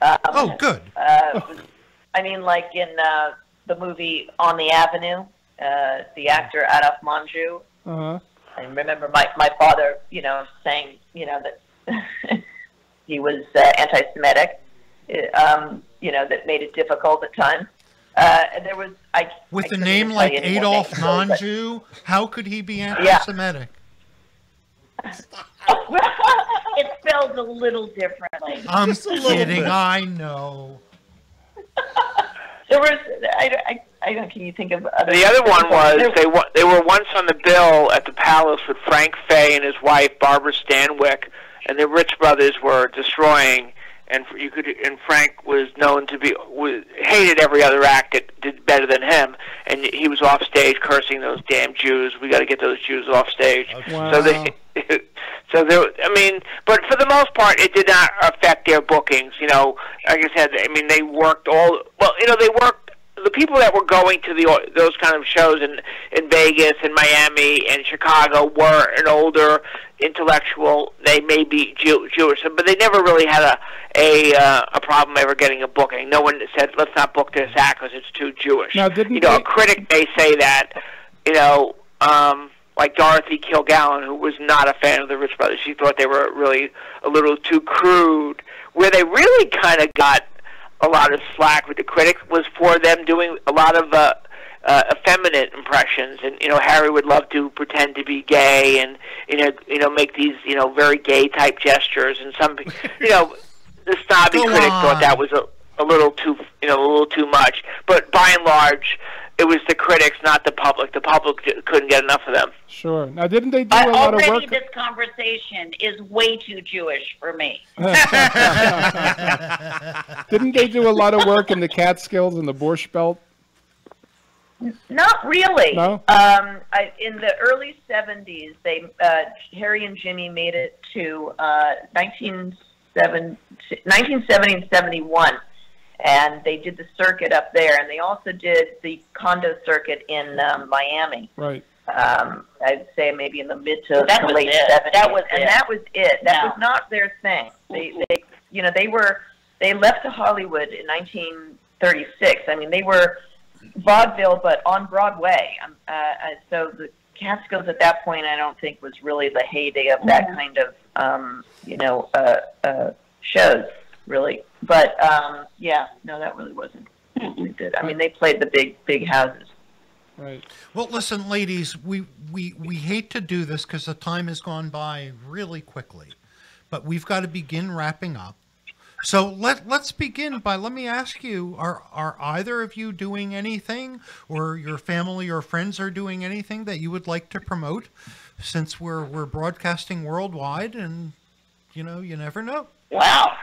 Oh, good. I mean, like in the movie On the Avenue. The actor Adolf Monju. I remember my father, saying, that he was anti-Semitic. That made it difficult at times. And there was with a name like Adolf Monju, how could he be anti-Semitic? It's spelled a little differently. I'm kidding. I know. There was I don't. Can you think of other? The other one was they were once on the bill at the Palace with Frank Fay and his wife Barbara Stanwyck, and the Rich Brothers were destroying. And Frank was known to hated every other act that did better than him, and he was off stage cursing those damn Jews. We got to get those Jews off stage. Wow. I mean, but for the most part, it did not affect their bookings. Like I said, I mean, they worked the people that were going to those kind of shows in Vegas and Miami and Chicago were an older intellectual. They may be Jewish, but they never really had a problem ever getting a booking. No one said, let's not book this act because it's too Jewish. Now, a critic may say that, like Dorothy Kilgallen, who was not a fan of the Rich Brothers. She thought they were really a little too crude. Where they really kind of got a lot of slack with the critics was for them doing a lot of effeminate impressions, and Harry would love to pretend to be gay and make these very gay type gestures, and some the snobby critics thought that was a little too much. But by and large, it was the critics, not the public. The public couldn't get enough of them. Sure. Now, didn't they do a lot of work? Already, this conversation is way too Jewish for me. Didn't they do a lot of work in the Catskills and the Borscht Belt? Not really. No? In the early 70s, Harry and Jimmy made it to 1970 and 71. And they did the circuit up there, and they also did the condo circuit in Miami. Right. I'd say maybe in the mid to late 70s. That was it. That was not their thing. They left to Hollywood in 1936. I mean, they were vaudeville, but on Broadway. So the Catskills at that point, I don't think was really the heyday of that kind of shows. Really, but that really wasn't. I mean, they played the big houses. Right. Well, listen, ladies, we hate to do this because the time has gone by really quickly, but we've got to begin wrapping up. So let's begin by, let me ask you, are either of you doing anything, or your family or friends are doing anything that you would like to promote, since we're broadcasting worldwide, and you never know. Wow.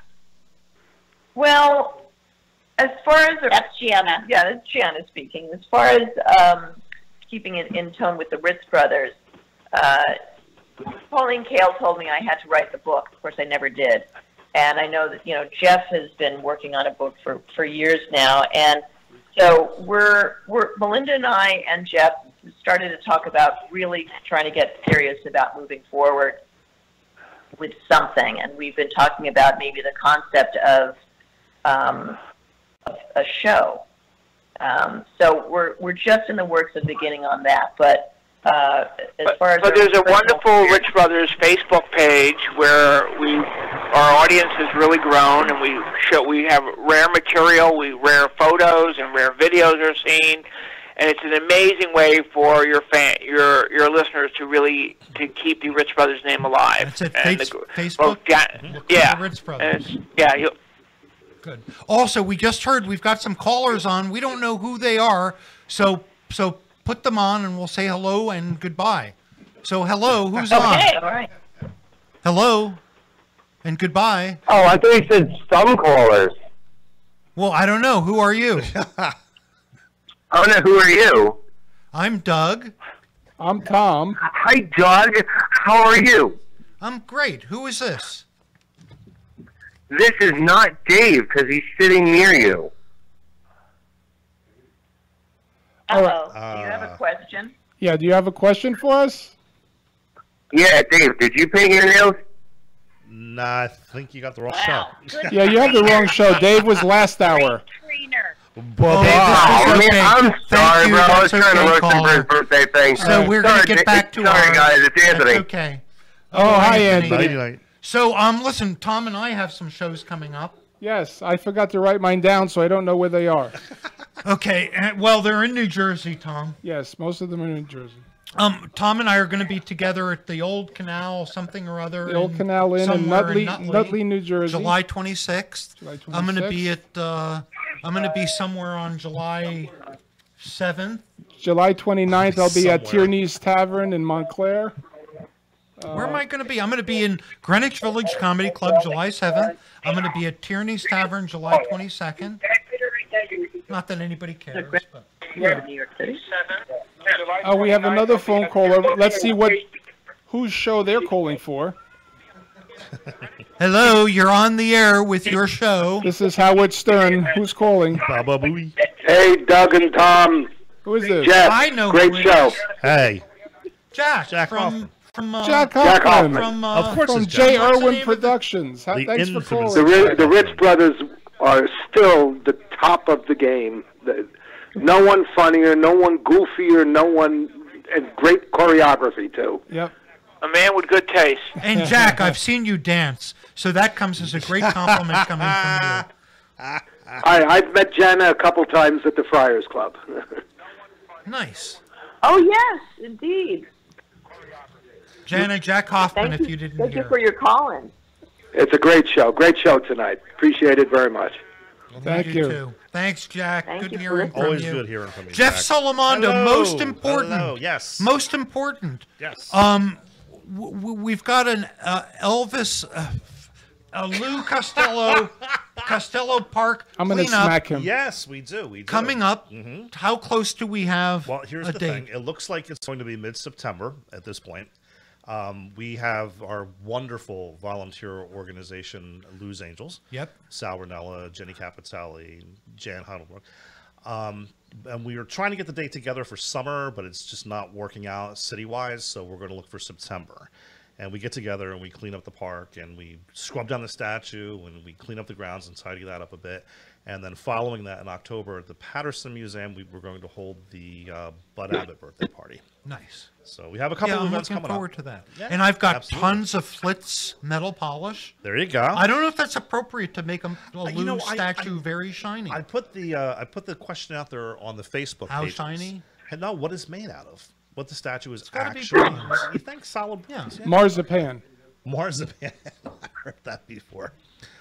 Well, as far as that's Gianna. Yeah, that's Gianna speaking. As far as keeping it in tone with the Ritz brothers, Pauline Kael told me I had to write the book. Of course, I never did. And I know that, Jeff has been working on a book for years now. And so we're Melinda and I and Jeff started to talk about really trying to get serious about moving forward with something. And we've been talking about maybe the concept of a show. So we're just in the works of beginning on that. But as far as there's a wonderful Rich Brothers Facebook page where our audience has really grown, and we have rare material, rare photos and rare videos are seen, and it's an amazing way for your listeners to keep the Rich Brothers name alive. That's it. Facebook. Yeah. The Rich Brothers. Yeah. Good. Also, we just heard we've got some callers on. We don't know who they are, so put them on, and we'll say hello and goodbye. So, hello, who's on? Okay, all right. Hello, and goodbye. Oh, I thought you said some callers. Well, I don't know. Who are you? Oh, no, who are you? I'm Doug. I'm Tom. Hi, Doug. How are you? I'm great. Who is this? This is not Dave, because he's sitting near you. Uh-oh. Do you have a question? Yeah, do you have a question for us? Yeah, Dave, did you paint your nails? Nah, I think you got the wrong Wow. show. Yeah, you have the wrong show. Dave was last hour. Trainer. I'm sorry, bro. I was trying to roast him for his birthday thing. So we're going to get back to Sorry, guys. It's Anthony. That's okay. Oh, hi, Anthony. Night. So, listen, Tom and I have some shows coming up. Yes, I forgot to write mine down, so I don't know where they are. Okay, well, they're in New Jersey, Tom. Yes, most of them are in New Jersey. Tom and I are going to be together at the Old Canal, something or other. The Old Canal Inn in Nutley, New Jersey. July 26th. July 26th. I'm going to be I'm going to be somewhere on July 7th. July 29th, I'll be at Tierney's Tavern in Montclair. Where am I going to be? I'm going to be in Greenwich Village Comedy Club July 7th. I'm going to be at Tierney's Tavern July 22nd. Not that anybody cares, but New York City. Oh, we have another phone caller. Let's see whose show they're calling for. Hello, you're on the air with your show. This is Howard Stern. Who's calling? Baba Booey. Hey, Doug and Tom. Who is this? Jeff, I know great who it show. is. Hey. Jack Hoffman. Jack Hoffman. Of course From it's J. Jack. Irwin Productions. The Thanks for infamous calling. The Ritz brothers are still the top of the game. No one funnier, no one goofier, and great choreography, too. Yep. A man with good taste. And Jack, I've seen you dance, so that comes as a great compliment coming from you. I've met Jana a couple times at the Friars Club. Nice. Oh, yes, indeed. Jana, Jack Hoffman, Thank if you. you didn't Thank hear. you for your call-in. It's a great show tonight. Appreciate it very much. Thank You you. too. Thanks, Jack. Thank Good you for hearing from Always you. good hearing from you, Jeff Jack. Salamondo, Hello. most important. Hello. Yes. Most important. Yes. We've got an Elvis, Lou Costello Park I'm going to cleanup smack him. Yes, we do. We do. coming up. How close do we have Well, here's a the date? thing. It looks like it's going to be mid-September at this point. We have our wonderful volunteer organization, Lou's Angels. Yep. Sal Ranella, Jenny Capitelli, Jan Heidelberg. And we were trying to get the date together for summer, but it's just not working out city-wise, so we're going to look for September. And we get together and we clean up the park and we scrub down the statue and we clean up the grounds and tidy that up a bit. And then following that in October at the Patterson Museum, we were going to hold the Bud Abbott birthday party. Nice. So we have a couple Yeah, of I'm events looking coming forward up. to that. Yeah, And I've got absolutely. tons of Flitz metal polish. There you go. I don't know if that's appropriate to make a you know, Lou statue very shiny. I put the question out there on the Facebook How pages. shiny? And no, what it's made out of. What the statue is gotta be actually. bronze. You think solid Yeah. bronze? Marzipan. Marzipan. I heard that before.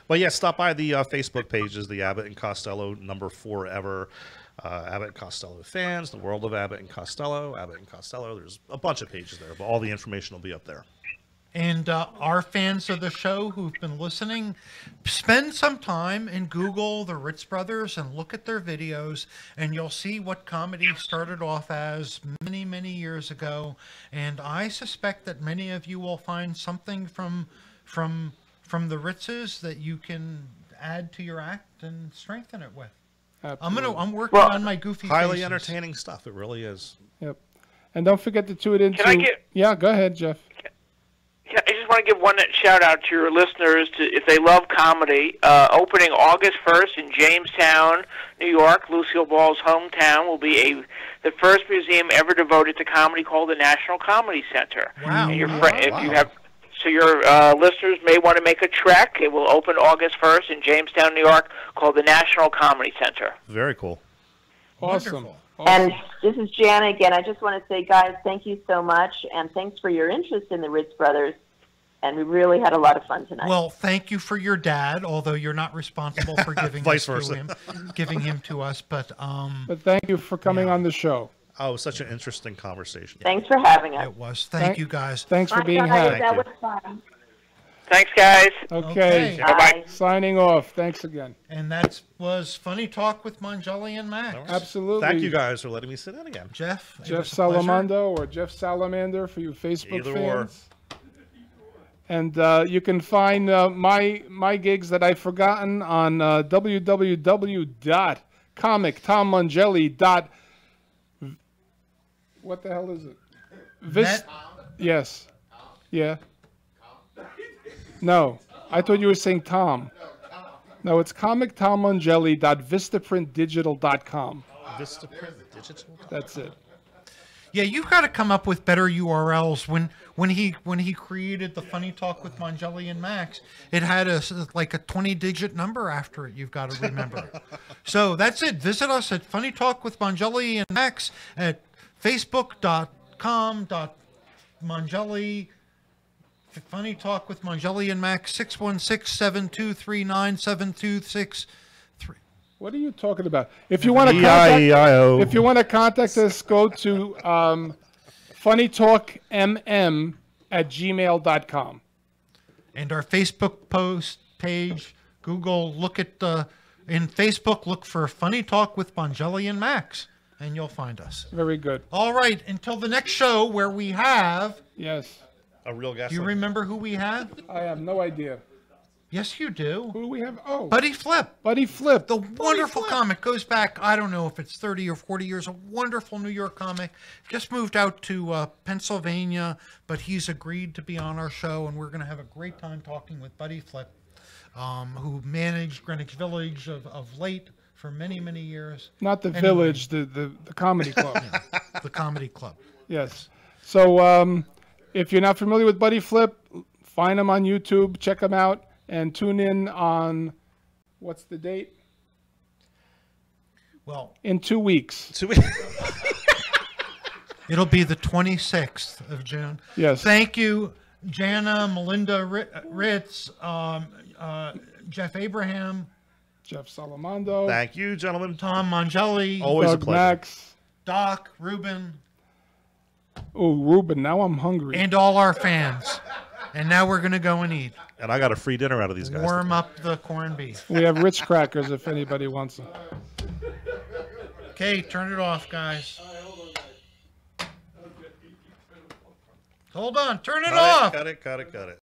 But yeah, stop by the Facebook pages, the Abbott and Costello number 4 ever. Abbott and Costello fans, the world of Abbott and Costello, Abbott and Costello. There's a bunch of pages there, but all the information will be up there. And our fans of the show who've been listening, spend some time and Google the Ritz Brothers and look at their videos, and you'll see what comedy started off as many, many years ago. And I suspect that many of you will find something from the Ritzes that you can add to your act and strengthen it with. Absolutely. I'm working on my goofy highly faces. entertaining stuff. It really is. Yep. And don't forget to tune into. Can I get? Yeah, go ahead, Jeff. Yeah, I just want to give one shout out to your listeners if they love comedy. Opening August 1st in Jamestown, New York, Lucille Ball's hometown, will be the first museum ever devoted to comedy called the National Comedy Center. Wow! And your listeners may want to make a trek. It will open August 1st in Jamestown, New York, called the National Comedy Center. Very cool. Awesome. Wonderful. And this is Jana again. I just want to say, guys, thank you so much, and thanks for your interest in the Ritz Brothers. And we really had a lot of fun tonight. Well, thank you for your dad, although you're not responsible for giving Vice this versa. to him, giving him to us. But thank you for coming on the show. Oh, it was such an interesting conversation. Thanks for having us. it was. Thank you, guys. Thanks for Bye, being guys. here. That was fun. Thanks, guys. Okay. Bye-bye. Signing off. Thanks again. And that was Funny Talk with Mongelli and Max. Absolutely. Thank you guys for letting me sit in again. Jeff. it Jeff was a pleasure. Salamando or Jeff Salamander for you Facebook Either or. fans. And you can find my gigs that I've forgotten on www.comictommongelli. What the hell is it? Yes. Yeah. No, I thought you were saying Tom. No, it's comictommongelli.vistaprintdigital.com. Vistaprint Digital. That's it. Yeah, you've got to come up with better URLs. When he created the Funny Talk with Mongelli and Max, it had like a 20-digit number after it. You've got to remember. So that's it. Visit us at Funny Talk with Mongelli and Max at facebook.com.mongelli. Funny Talk with Mongelli and Max 616-723-9726. What are you talking about? If you want to contact us, go to funnytalkmm@gmail.com. And our Facebook post page, Google, in Facebook, look for Funny Talk with Mongelli and Max, and you'll find us. Very good. All right, until the next show where we have... Yes. A real guest. Do you remember who we have? I have no idea. Yes, you do. Who do we have? Oh. Buddy Flip. Buddy Flip. The wonderful comic. Goes back, I don't know if it's 30 or 40 years. A wonderful New York comic. Just moved out to Pennsylvania, but he's agreed to be on our show, and we're going to have a great time talking with Buddy Flip, who managed Greenwich Village of late for many, many years. Not the Village, the comedy club. Yeah, the comedy club. Yes. So if you're not familiar with Buddy Flip, find him on YouTube, check him out, and tune in on, what's the date? Well, in 2 weeks. 2 weeks. It'll be the 26th of June. Yes. Thank you, Jana, Melinda Ritz, Jeff Abraham. Jeff Salamando. Thank you, gentlemen. Tom Mongelli. Always Doug a pleasure. Max. Doc, Ruben. Oh, Ruben, now I'm hungry. And all our fans. And now we're going to go and eat. And I got a free dinner out of these guys. Warm up the corned beef. We have Ritz crackers if anybody wants them. Okay, turn it off, guys. Hold on, turn it off. Cut it.